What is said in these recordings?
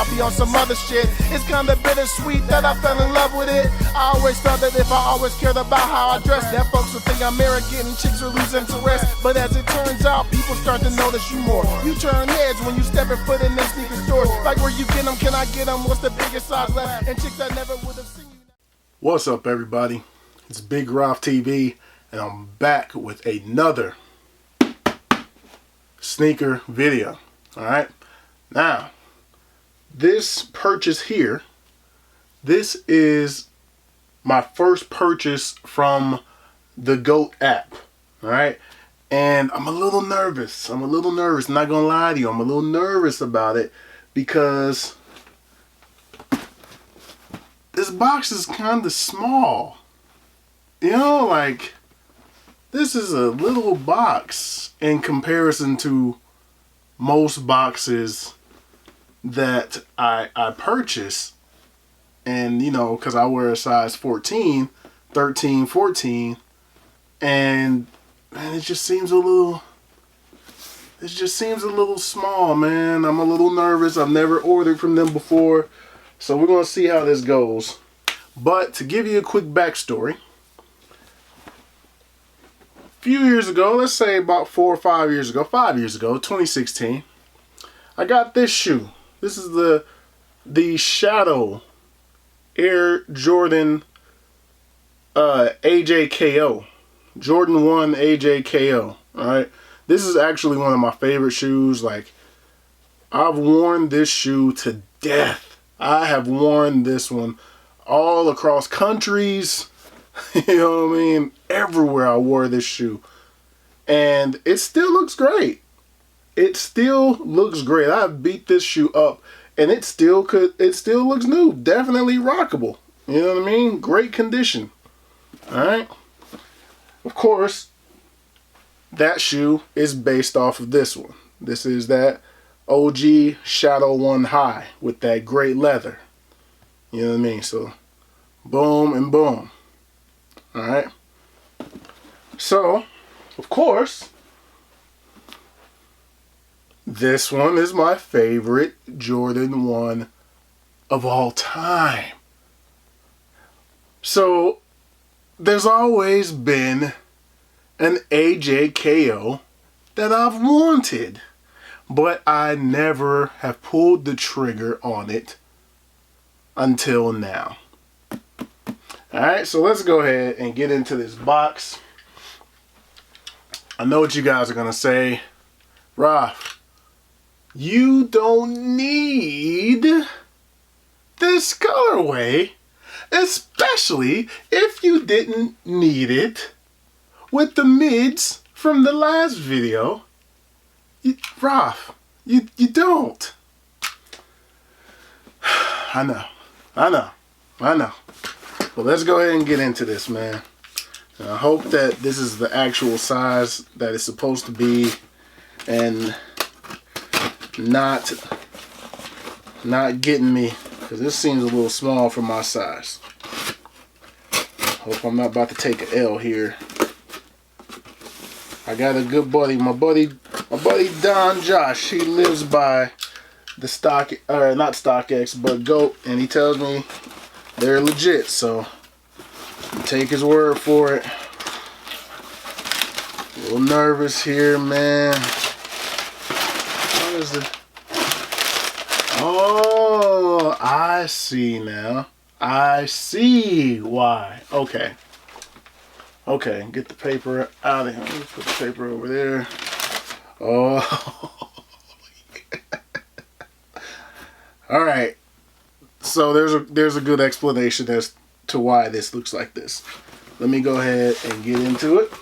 I'll be on some other shit. It's kinda bittersweet that I fell in love with it. I always thought that if I always cared about how I dress, that folks would think I'm arrogant and chicks would lose interest. But as it turns out, people start to notice you more. You turn heads when you step foot in them sneaker stores. Like where you get them, can I get them? What's the biggest size left? And chicks that never would have seen you. What's up, everybody? It's Big Roth TV, and I'm back with another sneaker video. Alright, now this purchase here, this is my first purchase from the GOAT app. Alright, and I'm a little nervous. I'm not gonna lie to you. I'm a little nervous about it because this box is kind of small. You know, like, this is a little box in comparison to most boxes that I purchase. And, you know, because I wear a size 14, 13, 14. And, man, it just seems a little small, man. I'm a little nervous. I've never ordered from them before. So we're going to see how this goes. But to give you a quick backstory, a few years ago, let's say about 4 or 5 years ago, 2016, I got this shoe. This is the Shadow Air Jordan AJKO. Jordan 1 AJKO. Alright. This is actually one of my favorite shoes. Like, I've worn this shoe to death. I have worn this one all across countries. You know what I mean? Everywhere I wore this shoe. And it still looks great. It still looks great. I beat this shoe up and it still looks new. Definitely rockable. You know what I mean? Great condition. Alright? Of course, that shoe is based off of this one. This is that OG Shadow 1 High with that great leather. You know what I mean? So, boom and boom. Alright, so of course this one is my favorite Jordan 1 of all time. So there's always been an AJKO that I've wanted, but I never have pulled the trigger on it until now. Alright, so let's go ahead and get into this box. I know what you guys are going to say. Raf, you don't need this colorway, especially if you didn't need it with the mids from the last video. Raf, you don't. I know. But let's go ahead and get into this, man. And I hope that this is the actual size that it's supposed to be and not getting me, because this seems a little small for my size. Hope I'm not about to take an L here. I got a good buddy, my buddy Don Josh. He lives by the not StockX, but GOAT, and he tells me they're legit, so take his word for it. A little nervous here, man. What is it? Oh, I see now. I see why. Okay. Okay, get the paper out of here. Let's put the paper over there. Oh. All right. So there's a good explanation as to why this looks like this. Let me go ahead and get into it.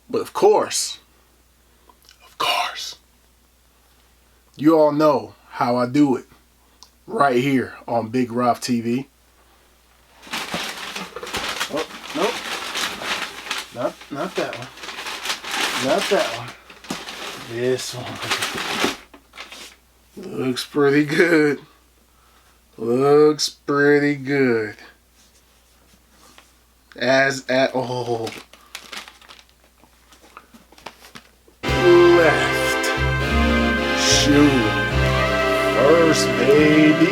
But of course, you all know how I do it right here on Big Roth TV. Oh, nope. Not that one. Not that one. This one. Looks pretty good. Looks pretty good. Oh. Left shoe. First, baby.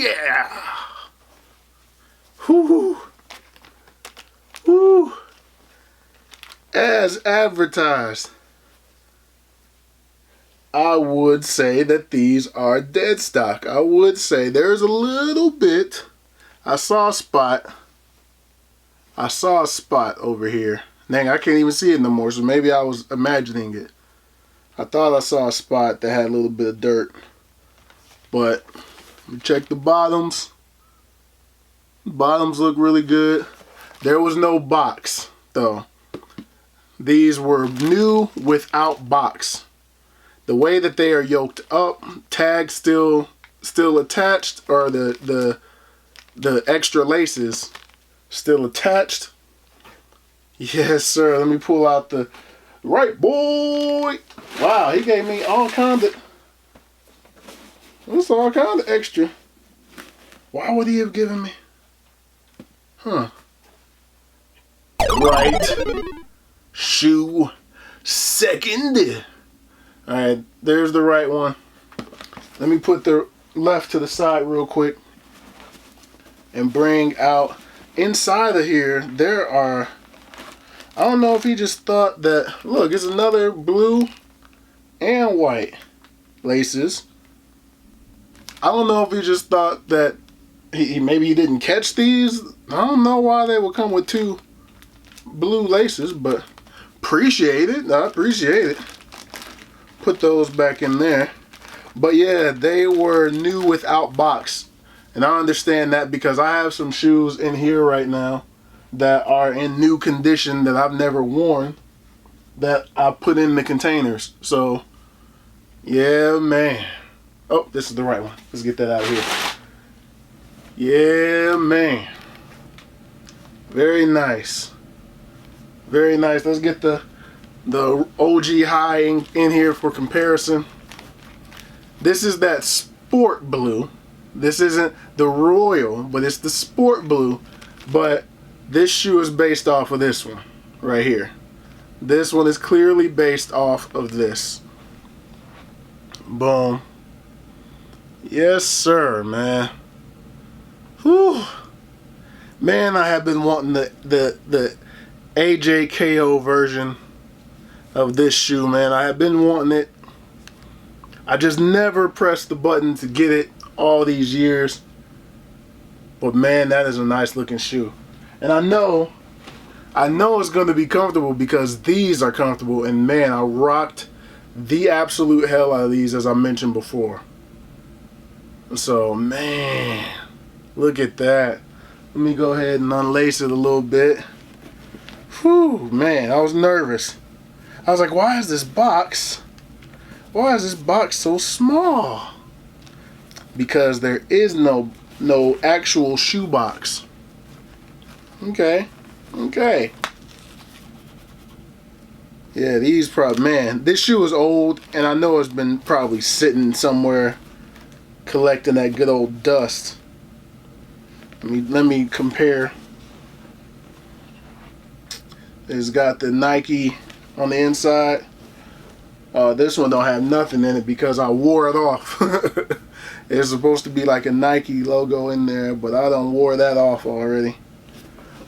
Yeah. Whoo. Whoo. As advertised, I would say that these are dead stock. I would say there's a little bit. I saw a spot over here. Dang, I can't even see it no more, so maybe I was imagining it. I thought I saw a spot that had a little bit of dirt. But check the bottoms. The bottoms look really good. There was no box, though. These were new without box. The way that they are yoked up, tags still attached, or the extra laces still attached. Yes, sir. Let me pull out the right, boy. Wow, he gave me all kind of. That's all kind of extra. Why would he have given me? Huh. Right. Shoe. Second. Alright, there's the right one. Let me put the left to the side real quick and bring out inside of here. There are, I don't know if he just thought that, look, it's another blue and white laces. I don't know if he just thought that maybe he didn't catch these. I don't know why they would come with two blue laces, but appreciate it. I appreciate it. Put those back in there. But yeah, they were new without box. And I understand that because I have some shoes in here right now that are in new condition that I've never worn that I put in the containers. So yeah, man. Oh, this is the right one. Let's get that out of here. Yeah, man. Very nice. Very nice. Let's get the OG high in here for comparison. This is that sport blue. This isn't the royal, but it's the sport blue. But this shoe is based off of this one right here. This one is clearly based off of this. Boom. Yes, sir, man. Whew. Man, I have been wanting the AJKO version of this shoe, man. I have been wanting it. I just never pressed the button to get it all these years. But man, that is a nice looking shoe. And I know it's going to be comfortable because these are comfortable. And man, I rocked the absolute hell out of these, as I mentioned before. So man, look at that. Let me go ahead and unlace it a little bit. Whew, man, I was nervous. I was like, why is this box so small? Because there is no actual shoe box. Okay. Yeah, these probably, man, this shoe is old, and I know it's been probably sitting somewhere collecting that good old dust. Let me compare. It's got the Nike on the inside. This one don't have nothing in it because I wore it off. It's supposed to be like a Nike logo in there, but I done wore that off already.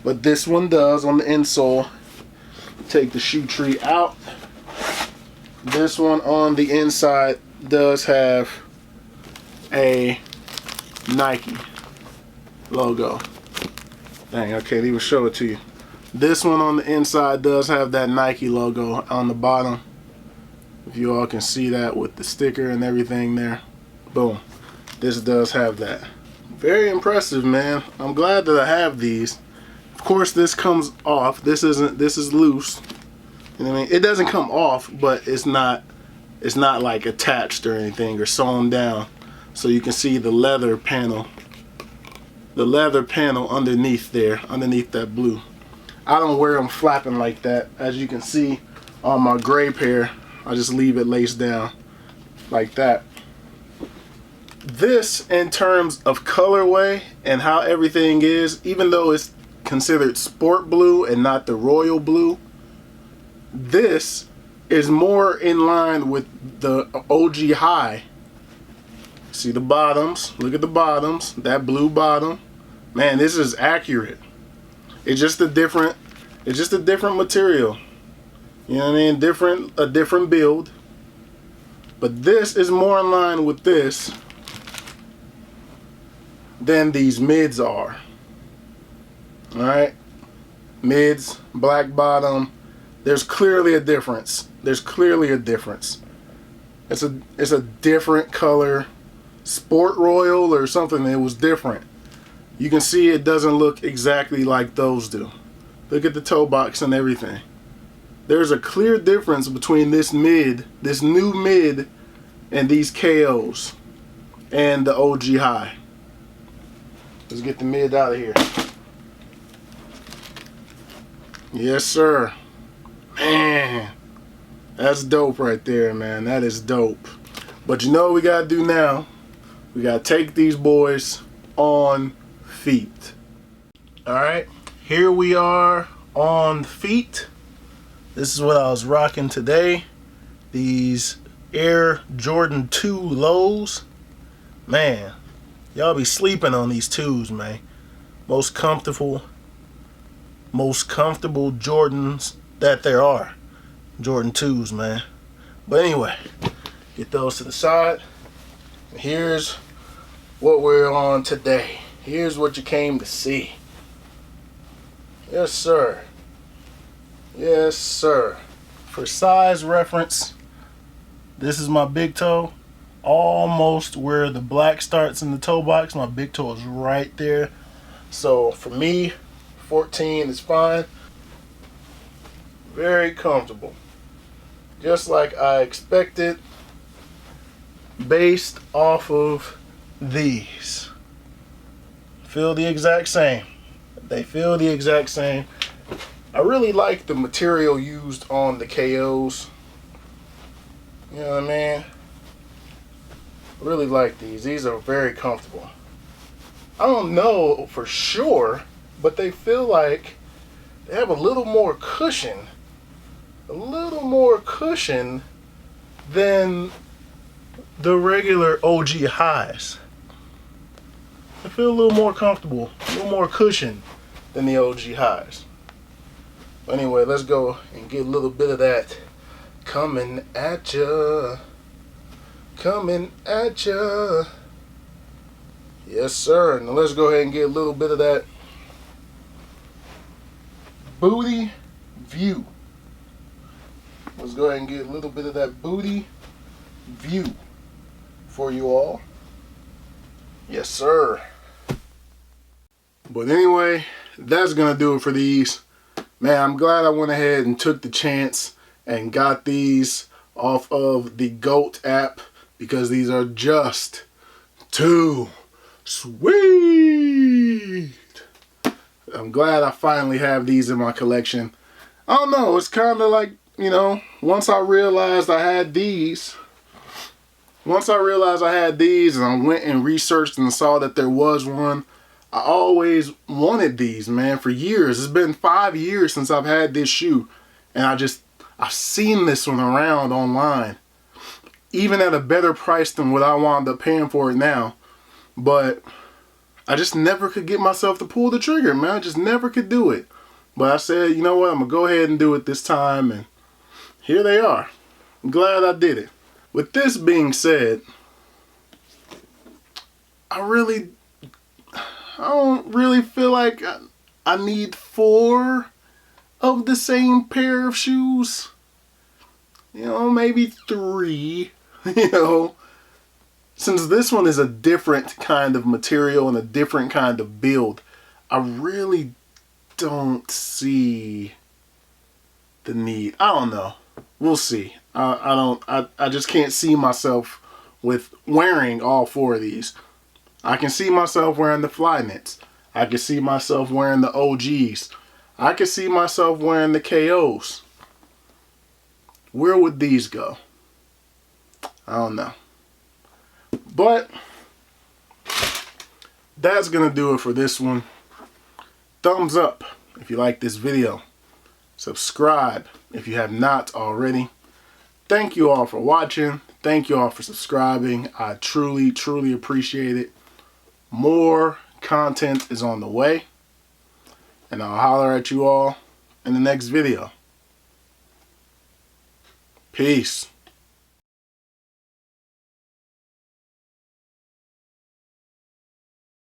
But this one does on the insole. Take the shoe tree out. This one on the inside does have a Nike logo. Dang, I can't even show it to you. This one on the inside does have that Nike logo on the bottom. If you all can see that with the sticker and everything there. Boom. This does have that. Very impressive, man. I'm glad that I have these. Of course, this comes off. This is loose. You know what I mean? It doesn't come off, but it's not like attached or anything or sewn down. So you can see the leather panel. The leather panel underneath there, underneath that blue. I don't wear them flapping like that. As you can see on my gray pair, I just leave it laced down like that. This, in terms of colorway and how everything is, even though it's considered sport blue and not the royal blue, this is more in line with the OG High. See the bottoms? Look at the bottoms. That blue bottom. Man, this is accurate. It's just a different material. You know what I mean? A different build. But this is more in line with this than these mids are. Alright? Mids, black bottom. There's clearly a difference. There's clearly a difference. It's a different color. Sport Royal or something. It was different. You can see it doesn't look exactly like those do. Look at the toe box and everything. There's a clear difference between this new mid, and these KOs and the OG High. Let's get the mid out of here. Yes, sir. Man, that's dope right there, man. That is dope. But you know what we gotta do now? We gotta take these boys on feet. Alright, here we are on feet. This is what I was rocking today. These Air Jordan 2 lows. Man, y'all be sleeping on these 2s, man. Most comfortable Jordans that there are. Jordan 2s, man. But anyway, get those to the side. Here's what we're on today. Here's what you came to see. Yes, sir. Yes, sir. For size reference, this is my big toe. Almost where the black starts in the toe box. My big toe is right there. So for me, 14 is fine. Very comfortable. Just like I expected, based off of these. Feel the exact same. They feel the exact same. I really like the material used on the KOs. You know what I mean? Really like these. These are very comfortable. I don't know for sure, but they feel like they have a little more cushion. A little more cushion than the regular OG Highs. They feel a little more comfortable, a little more cushion than the OG Highs. Anyway, let's go and get a little bit of that coming at ya. Coming at ya. Yes, sir. Now let's go ahead and get a little bit of that booty view. Let's go ahead and get a little bit of that booty view for you all. Yes, sir. But anyway, that's gonna do it for these. Man, I'm glad I went ahead and took the chance and got these off of the GOAT app, because these are just too sweet. I'm glad I finally have these in my collection. I don't know, it's kind of like, you know, once I realized I had these and I went and researched and saw that there was one, I always wanted these, man, for years. It's been 5 years since I've had this shoe, and I've seen this one around online, even at a better price than what I wound up paying for it now. But I just never could get myself to pull the trigger, man. I just never could do it. But I said, you know what, I'm gonna go ahead and do it this time, and here they are. I'm glad I did it. With this being said, I don't really feel like I need 4 of the same pair of shoes. You know, maybe 3. You know, since this one is a different kind of material and a different kind of build, I really don't see the need. I don't know. We'll see. I just can't see myself with wearing all 4 of these. I can see myself wearing the Flyknits. I can see myself wearing the OGs. I can see myself wearing the KOs. Where would these go? I don't know. But that's gonna do it for this one. Thumbs up if you like this video. Subscribe if you have not already. Thank you all for watching. Thank you all for subscribing. I truly, truly appreciate it. More content is on the way. And I'll holler at you all in the next video. Peace.